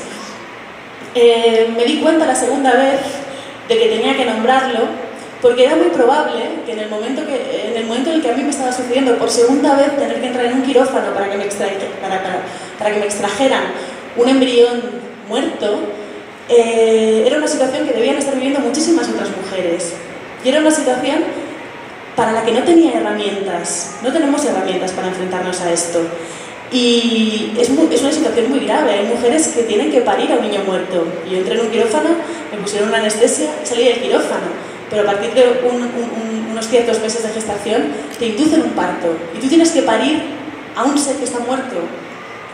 Me di cuenta la segunda vez de que tenía que nombrarlo, porque era muy probable que en el momento en el que a mí me estaba sucediendo por segunda vez tener que entrar en un quirófano para que me extrajeran un embrión muerto, era una situación que debían estar viviendo muchísimas otras mujeres. Y era una situación para la que no tenía herramientas. No tenemos herramientas para enfrentarnos a esto. Y es una situación muy grave. Hay mujeres que tienen que parir a un niño muerto. Yo entré en un quirófano, me pusieron una anestesia y salí del quirófano. Pero a partir de unos ciertos meses de gestación te inducen un parto. Y tú tienes que parir a un ser que está muerto.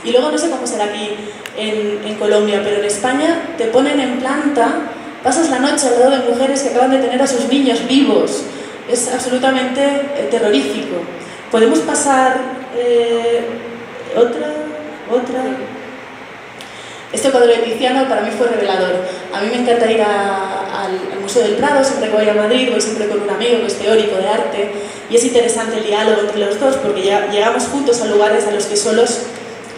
Y luego no sé cómo será aquí en Colombia, pero en España te ponen en planta, pasas la noche al lado de mujeres que acaban de tener a sus niños vivos. Es absolutamente terrorífico. Podemos pasar otra. Este cuadro de Tiziano para mí fue revelador. A mí me encanta ir al Museo del Prado, siempre que voy a Madrid, voy siempre con un amigo que es teórico de arte, y es interesante el diálogo entre los dos porque ya llegamos juntos a lugares a los que solos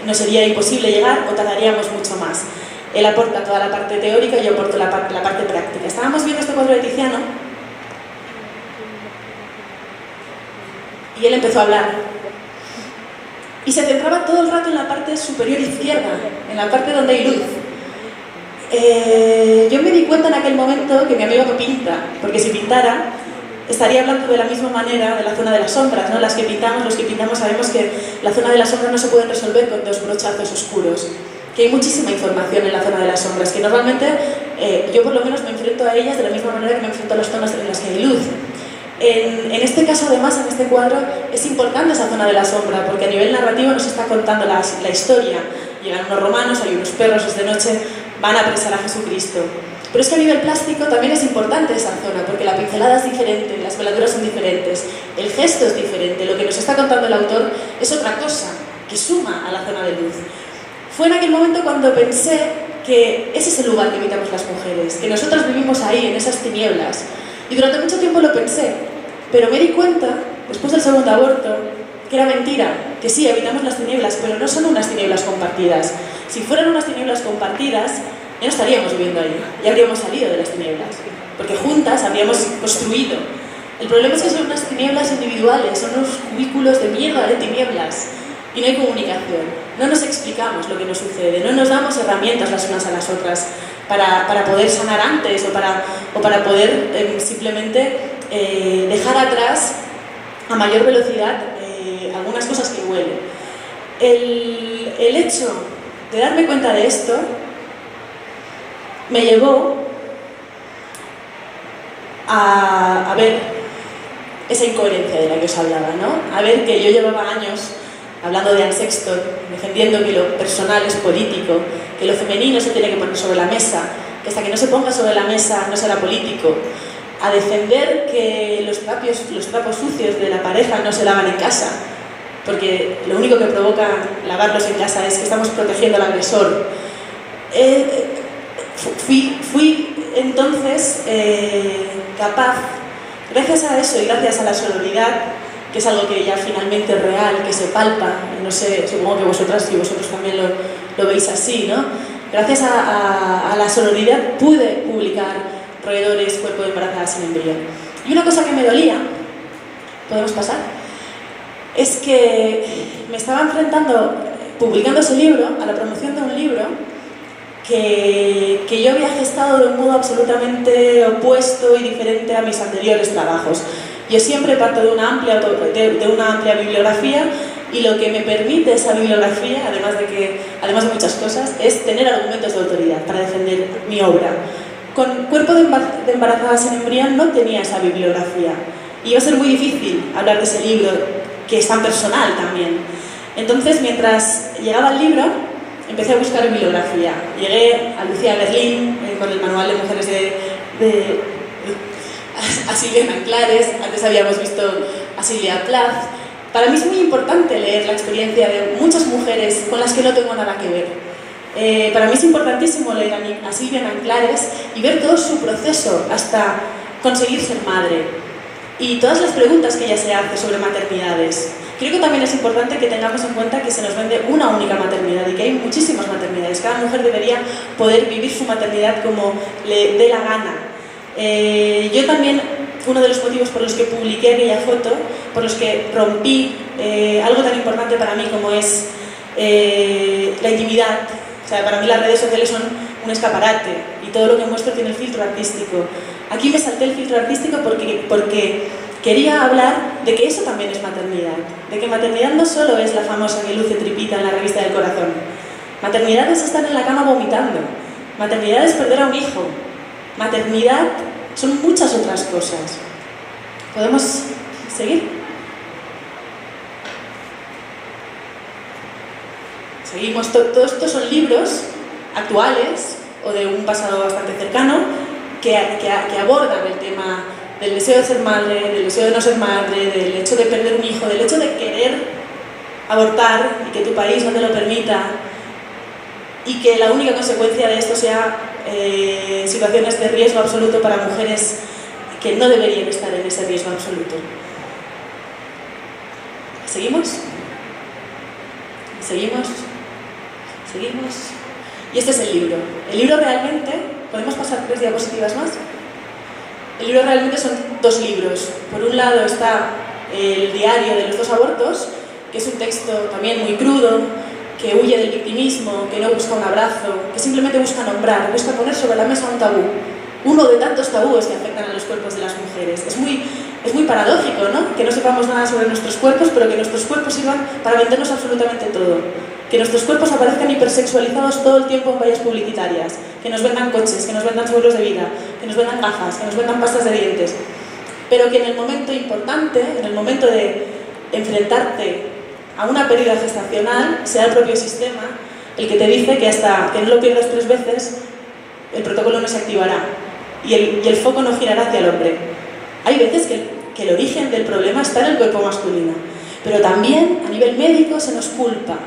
nos sería imposible llegar o tardaríamos mucho más. Él aporta toda la parte teórica y yo aporto la parte práctica. Estábamos viendo este cuadro de Tiziano y él empezó a hablar. Y se centraba todo el rato en la parte superior izquierda, en la parte donde hay luz. Yo me di cuenta en aquel momento que mi amigo no pinta, porque si pintara estaría hablando de la misma manera de la zona de las sombras, ¿no? Los que pintamos sabemos que la zona de las sombras no se puede resolver con 2 brochazos oscuros, que hay muchísima información en la zona de las sombras, que normalmente yo por lo menos me enfrento a ellas de la misma manera que me enfrento a las zonas en las que hay luz. En este caso, además, en este cuadro, es importante esa zona de la sombra, porque a nivel narrativo nos está contando la historia. Llegan unos romanos, hay unos perros, es de noche, van a apresar a Jesucristo. Pero es que a nivel plástico también es importante esa zona, porque la pincelada es diferente, las veladuras son diferentes, el gesto es diferente, lo que nos está contando el autor es otra cosa, que suma a la zona de luz. Fue en aquel momento cuando pensé que ese es el lugar que habitamos las mujeres, que nosotras vivimos ahí, en esas tinieblas. Y durante mucho tiempo lo pensé, pero me di cuenta, después del segundo aborto, que era mentira. que sí, habitamos las tinieblas, pero no son unas tinieblas compartidas. Si fueran unas tinieblas compartidas, ya no estaríamos viviendo ahí, ya habríamos salido de las tinieblas, porque juntas habríamos construido. El problema es que son unas tinieblas individuales, son unos cubículos de mierda de tinieblas, y no hay comunicación, no nos explicamos lo que nos sucede, no nos damos herramientas las unas a las otras para poder sanar antes o para poder simplemente dejar atrás a mayor velocidad algunas cosas que huelen. El hecho de darme cuenta de esto me llevó a ver esa incoherencia de la que os hablaba, ¿no? A ver que yo llevaba años hablando de Anne Sexton, defendiendo que lo personal es político, que lo femenino se tiene que poner sobre la mesa, que hasta que no se ponga sobre la mesa no será político, a defender que los trapos sucios de la pareja no se lavan en casa, porque lo único que provoca lavarlos en casa es que estamos protegiendo al agresor. Fui entonces capaz, gracias a eso y gracias a la sororidad, que es algo que ya finalmente es real, que se palpa, no sé, supongo que vosotras y vosotros también lo veis así, ¿no? Gracias a la sororidad pude publicar Roedores, cuerpo de embarazada sin embrión. Y una cosa que me dolía, ¿podemos pasar?, es que me estaba enfrentando, publicando ese libro, a la promoción de un libro que yo había gestado de un modo absolutamente opuesto y diferente a mis anteriores trabajos. Yo siempre parto de una amplia bibliografía, y lo que me permite esa bibliografía, además de muchas cosas, es tener argumentos de autoridad para defender mi obra. Con Cuerpo de embarazada sin embrión no tenía esa bibliografía, y iba a ser muy difícil hablar de ese libro, que es tan personal también. Entonces, mientras llegaba el libro, empecé a buscar bibliografía. Llegué a Lucía Berlín con el manual de mujeres a Silvia Nanclares, antes habíamos visto a Silvia Plath. Para mí es muy importante leer la experiencia de muchas mujeres con las que no tengo nada que ver. Para mí es importantísimo leer a Silvia Nanclares y ver todo su proceso hasta conseguir ser madre y todas las preguntas que ella se hace sobre maternidades. Creo que también es importante que tengamos en cuenta que se nos vende una única maternidad y que hay muchísimas maternidades. Cada mujer debería poder vivir su maternidad como le dé la gana. Yo también, uno de los motivos por los que publiqué aquella foto, por los que rompí algo tan importante para mí como es la intimidad. O sea, para mí las redes sociales son un escaparate y todo lo que muestro tiene el filtro artístico. Aquí me salté el filtro artístico porque quería hablar de que eso también es maternidad, de que maternidad no solo es la famosa que luce tripita en la revista del corazón. Maternidad es estar en la cama vomitando, maternidad es perder a un hijo, maternidad son muchas otras cosas. ¿Podemos seguir? Seguimos. Todos estos son libros actuales o de un pasado bastante cercano que abordan el tema del deseo de ser madre, del deseo de no ser madre, del hecho de perder un hijo, del hecho de querer abortar y que tu país no te lo permita, y que la única consecuencia de esto sea situaciones de riesgo absoluto para mujeres que no deberían estar en ese riesgo absoluto. ¿Seguimos? ¿Seguimos? ¿Seguimos? Y este es el libro. El libro realmente... ¿Podemos pasar 3 diapositivas más? El libro realmente son 2 libros. Por un lado está el diario de los 2 abortos, que es un texto también muy crudo, que huye del victimismo, que no busca un abrazo, que simplemente busca nombrar, busca poner sobre la mesa un tabú. Uno de tantos tabúes que afectan a los cuerpos de las mujeres. Es muy paradójico, ¿no? Que no sepamos nada sobre nuestros cuerpos, pero que nuestros cuerpos sirvan para vendernos absolutamente todo. Que nuestros cuerpos aparezcan hipersexualizados todo el tiempo en vallas publicitarias. Que nos vendan coches, que nos vendan seguros de vida, que nos vendan gafas, que nos vendan pastas de dientes. Pero que en el momento importante, en el momento de enfrentarte a una pérdida gestacional, sea el propio sistema el que te dice que hasta que no lo pierdas 3 veces, el protocolo no se activará y el foco no girará hacia el hombre. Hay veces que el origen del problema está en el cuerpo masculino, pero también a nivel médico se nos culpa.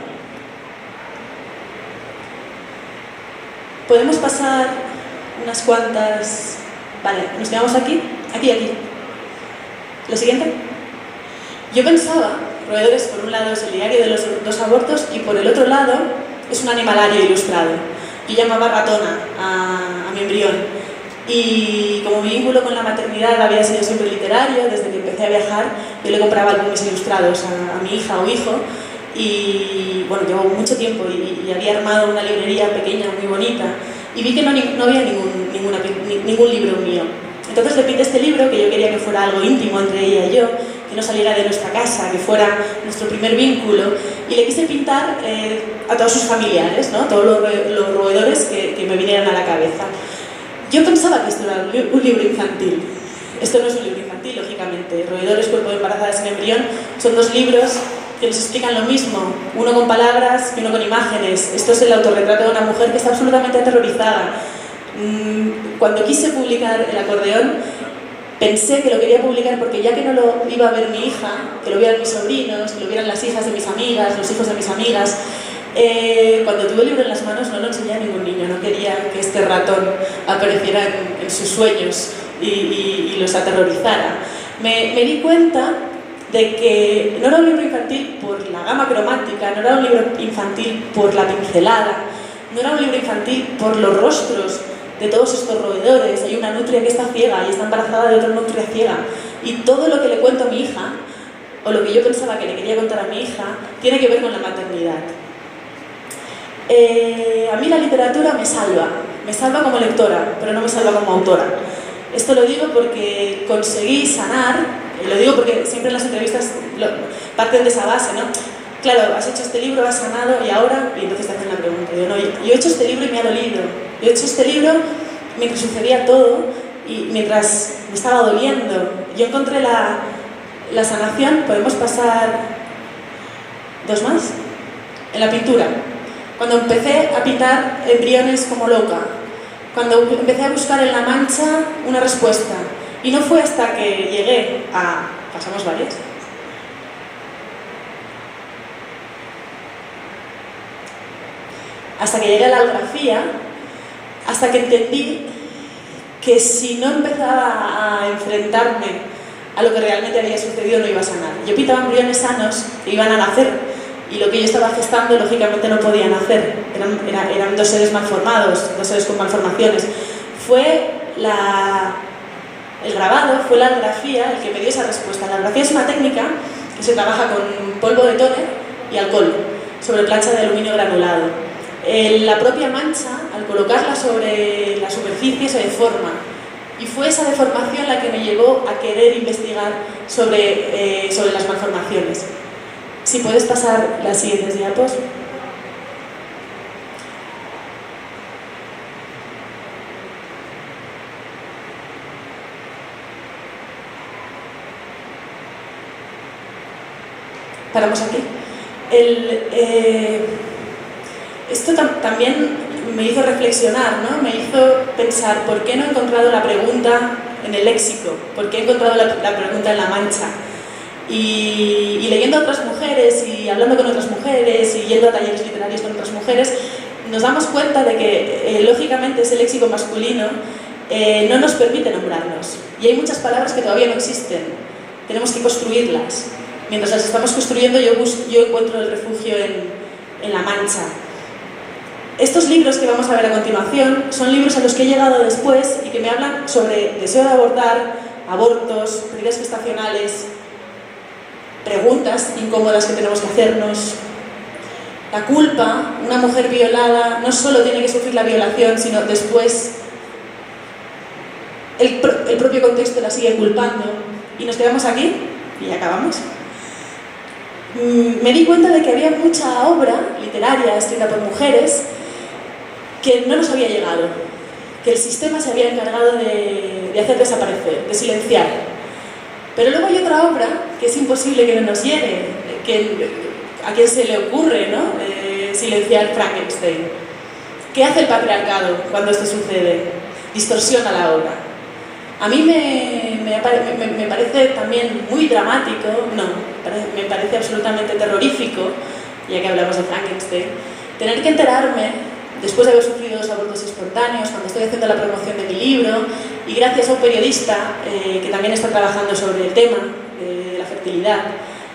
Podemos pasar unas cuantas... Vale, nos quedamos aquí, aquí y aquí. ¿Lo siguiente? Yo pensaba Roedores, por un lado, es el diario de los dos abortos y por el otro lado es un animalario ilustrado. Yo llamaba ratona a mi embrión y como mi vínculo con la maternidad había sido siempre literario, desde que empecé a viajar, yo le compraba álbumes ilustrados a mi hija o hijo y bueno, llevo mucho tiempo y había armado una librería pequeña, muy bonita y vi que no había ningún libro mío. Entonces le pinté este libro, que yo quería que fuera algo íntimo entre ella y yo, que no saliera de nuestra casa, que fuera nuestro primer vínculo, y le quise pintar a todos sus familiares, ¿no? Todos los roedores que me vinieran a la cabeza. Yo pensaba que esto era un libro infantil. Esto no es un libro infantil, lógicamente. Roedores, cuerpo de embarazada sin embrión, son dos libros que nos explican lo mismo, uno con palabras y uno con imágenes. Esto es el autorretrato de una mujer que está absolutamente aterrorizada. Cuando quise publicar El acordeón, pensé que lo quería publicar porque ya que no lo iba a ver mi hija, que lo vieran mis sobrinos, que lo vieran las hijas de mis amigas, los hijos de mis amigas, cuando tuve el libro en las manos no lo enseñé a ningún niño, no quería que este ratón apareciera en sus sueños y los aterrorizara. Me di cuenta de que no era un libro infantil por la gama cromática, no era un libro infantil por la pincelada, no era un libro infantil por los rostros de todos estos roedores. Hay una nutria que está ciega y está embarazada de otra nutria ciega. Y todo lo que le cuento a mi hija, o lo que yo pensaba que le quería contar a mi hija, tiene que ver con la maternidad. A mí la literatura me salva como lectora, pero no me salva como autora. Esto lo digo porque conseguí sanar, y lo digo porque siempre en las entrevistas parten de esa base, ¿no? Claro, has hecho este libro, has sanado y ahora, y entonces te hacen la pregunta. Yo no, yo he hecho este libro y me ha dolido. Yo he hecho este libro mientras sucedía todo y mientras me estaba doliendo. Yo encontré la sanación. Podemos pasar dos más. En la pintura. Cuando empecé a pintar embriones como loca. Cuando empecé a buscar en La Mancha una respuesta. Y no fue hasta que llegué a... ¿Pasamos varias? Hasta que llegué a la algrafía, hasta que entendí que si no empezaba a enfrentarme a lo que realmente había sucedido no iba a sanar. Yo pintaba embriones sanos que iban a nacer y lo que yo estaba gestando lógicamente no podía nacer. Eran dos seres malformados, dos seres con malformaciones. Fue el grabado, fue la algrafía el que me dio esa respuesta. La algrafía es una técnica que se trabaja con polvo de tóner y alcohol sobre plancha de aluminio granulado. La propia mancha, al colocarla sobre la superficie, se deforma. Y fue esa deformación la que me llevó a querer investigar sobre las malformaciones. Si puedes pasar las siguientes diapos. Paramos aquí. Esto también me hizo reflexionar, ¿no? Me hizo pensar por qué no he encontrado la pregunta en el léxico, por qué he encontrado la pregunta en La Mancha. Y leyendo a otras mujeres y hablando con otras mujeres y yendo a talleres literarios con otras mujeres, nos damos cuenta de que lógicamente ese léxico masculino no nos permite nombrarnos. Y hay muchas palabras que todavía no existen, tenemos que construirlas. Mientras las estamos construyendo yo encuentro el refugio en La Mancha. Estos libros que vamos a ver a continuación son libros a los que he llegado después y que me hablan sobre deseo de abortar, abortos, pérdidas gestacionales, preguntas incómodas que tenemos que hacernos. La culpa, una mujer violada no solo tiene que sufrir la violación, sino después el propio contexto la sigue culpando. Y nos quedamos aquí y acabamos. Me di cuenta de que había mucha obra literaria escrita por mujeres que no nos había llegado, que el sistema se había encargado de hacer desaparecer, de silenciar. Pero luego hay otra obra que es imposible que no nos llegue, a quien se le ocurre, ¿no? Silenciar Frankenstein. ¿Qué hace el patriarcado cuando esto sucede? Distorsiona la obra. A mí me parece también muy dramático, me parece absolutamente terrorífico, ya que hablamos de Frankenstein, tener que enterarme, después de haber sufrido 2 abortos espontáneos, cuando estoy haciendo la promoción de mi libro, y gracias a un periodista que también está trabajando sobre el tema de la fertilidad,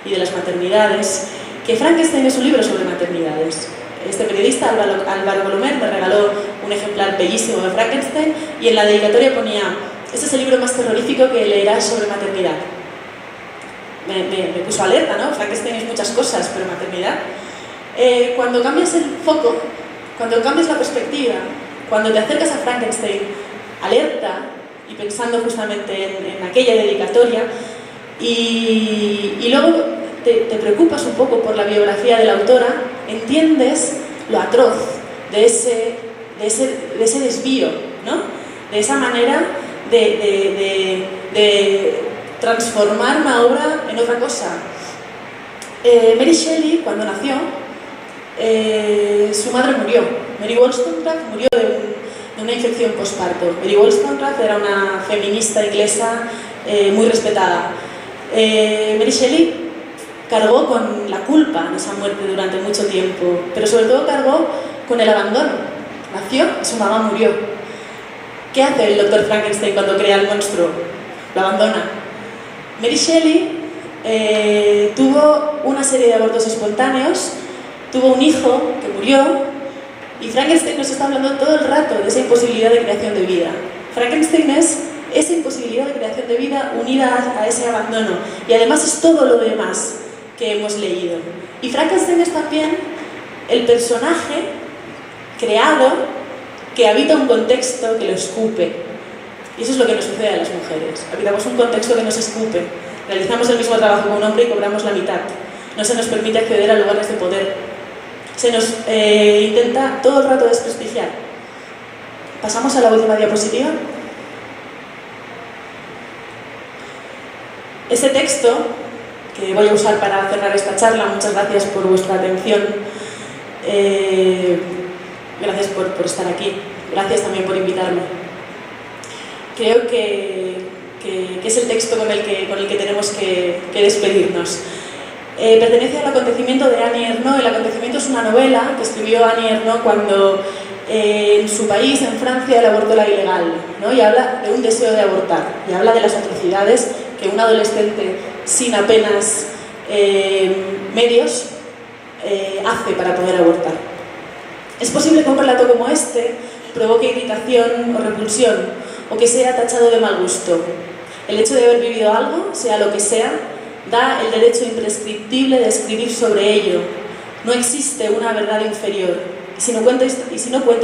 y de las maternidades, que Frankenstein es un libro sobre maternidades. Este periodista, Álvaro Colomer, me regaló un ejemplar bellísimo de Frankenstein y en la dedicatoria ponía: este es el libro más terrorífico que leerás sobre maternidad. Me puso alerta, ¿no? Frankenstein es muchas cosas, pero maternidad. Cuando cambias el foco, cuando cambias la perspectiva, cuando te acercas a Frankenstein, alerta y pensando justamente en aquella dedicatoria, y luego te preocupas un poco por la biografía de la autora, entiendes lo atroz de ese desvío, ¿no? De esa manera de transformar una obra en otra cosa. Mary Shelley, cuando nació, su madre murió. Mary Wollstonecraft murió de una infección postparto. Mary Wollstonecraft era una feminista inglesa muy respetada. Mary Shelley cargó con la culpa de esa muerte durante mucho tiempo, pero sobre todo cargó con el abandono. Nació y su mamá murió. ¿Qué hace el doctor Frankenstein cuando crea el monstruo? Lo abandona. Mary Shelley tuvo una serie de abortos espontáneos, tuvo un hijo que murió, y Frankenstein nos está hablando todo el rato de esa imposibilidad de creación de vida. Frankenstein es esa imposibilidad de creación de vida unida a ese abandono, y además es todo lo demás que hemos leído. Y Frankenstein es también el personaje creado que habita un contexto que lo escupe. Y eso es lo que nos sucede a las mujeres. Habitamos un contexto que nos escupe. Realizamos el mismo trabajo con un hombre y cobramos la mitad. No se nos permite acceder a lugares de poder. Se nos intenta todo el rato desprestigiar. Pasamos a la última diapositiva. Este texto que voy a usar para cerrar esta charla, muchas gracias por vuestra atención. Gracias por estar aquí. Gracias también por invitarme. Creo que es el texto con el que tenemos que despedirnos. Pertenece al acontecimiento de Annie Ernaux. El acontecimiento es una novela que escribió Annie Ernaux cuando en su país, en Francia, el aborto era ilegal, ¿no? Y habla de un deseo de abortar, y habla de las atrocidades que un adolescente sin apenas medios hace para poder abortar. Es posible que un relato como este provoque irritación o repulsión, o que sea tachado de mal gusto. El hecho de haber vivido algo, sea lo que sea, da el derecho imprescriptible de escribir sobre ello. No existe una verdad inferior. Y si no cuento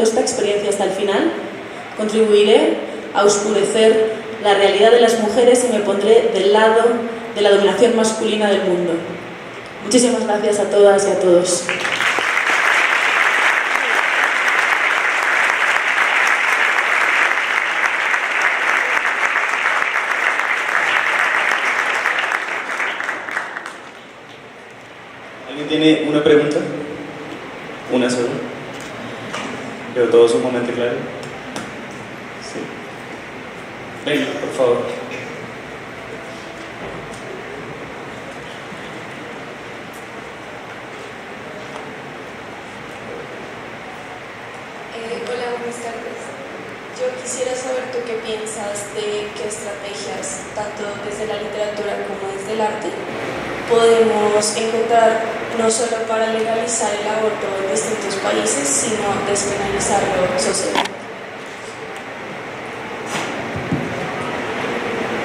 esta experiencia hasta el final, contribuiré a oscurecer la realidad de las mujeres y me pondré del lado de la dominación masculina del mundo. Muchísimas gracias a todas y a todos. ¿Alguien tiene una pregunta? Una sola. Pero todo sumamente claro. Sí. Venga, por favor. Hola, buenas tardes. Yo quisiera saber tú qué piensas de qué estrategias, tanto desde la literatura como desde el arte, podemos encontrar no solo para legalizar el aborto en distintos países, sino despenalizarlo socialmente.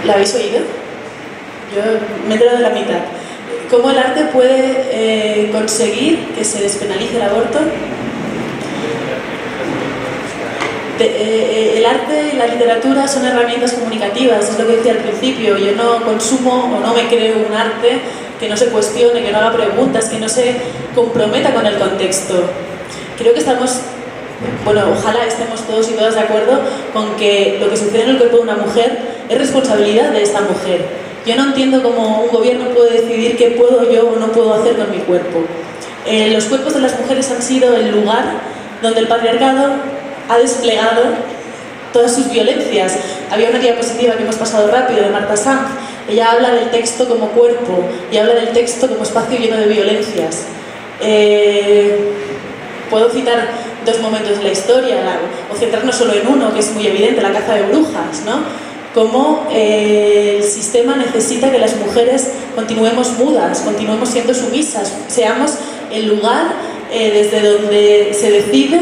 ¿La habéis oído? Yo me he enterado de la mitad. ¿Cómo el arte puede conseguir que se despenalice el aborto? El arte y la literatura son herramientas comunicativas, es lo que decía al principio. Yo no consumo o no me creo un arte que no se cuestione, que no haga preguntas, que no se comprometa con el contexto. Creo que ojalá estemos todos y todas de acuerdo con que lo que sucede en el cuerpo de una mujer es responsabilidad de esta mujer. Yo no entiendo cómo un gobierno puede decidir qué puedo yo o no puedo hacer con mi cuerpo. Los cuerpos de las mujeres han sido el lugar donde el patriarcado ha desplegado todas sus violencias. Había una diapositiva que hemos pasado rápido de Marta Sanz. Ella habla del texto como cuerpo y habla del texto como espacio lleno de violencias. Puedo citar dos momentos de la historia o centrarnos solo en uno, que es muy evidente, la caza de brujas, ¿no? cómo el sistema necesita que las mujeres continuemos mudas, continuemos siendo sumisas, seamos el lugar desde donde se decide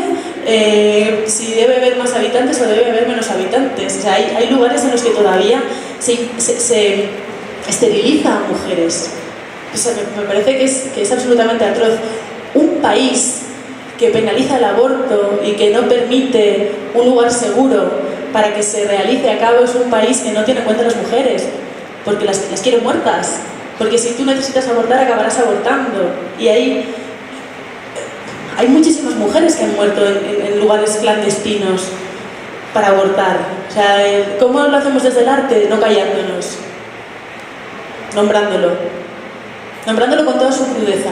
si debe haber más habitantes o debe haber menos habitantes. O sea, hay lugares en los que todavía se esteriliza a mujeres. O sea, me parece que es absolutamente atroz. Un país que penaliza el aborto y que no permite un lugar seguro para que se realice a cabo es un país que no tiene en cuenta a las mujeres, porque las quiere muertas. Porque si tú necesitas abortar, acabarás abortando. Y hay muchísimas mujeres que han muerto en lugares clandestinos para abortar. O sea, ¿cómo lo hacemos desde el arte? No callándonos, nombrándolo con toda su crudeza.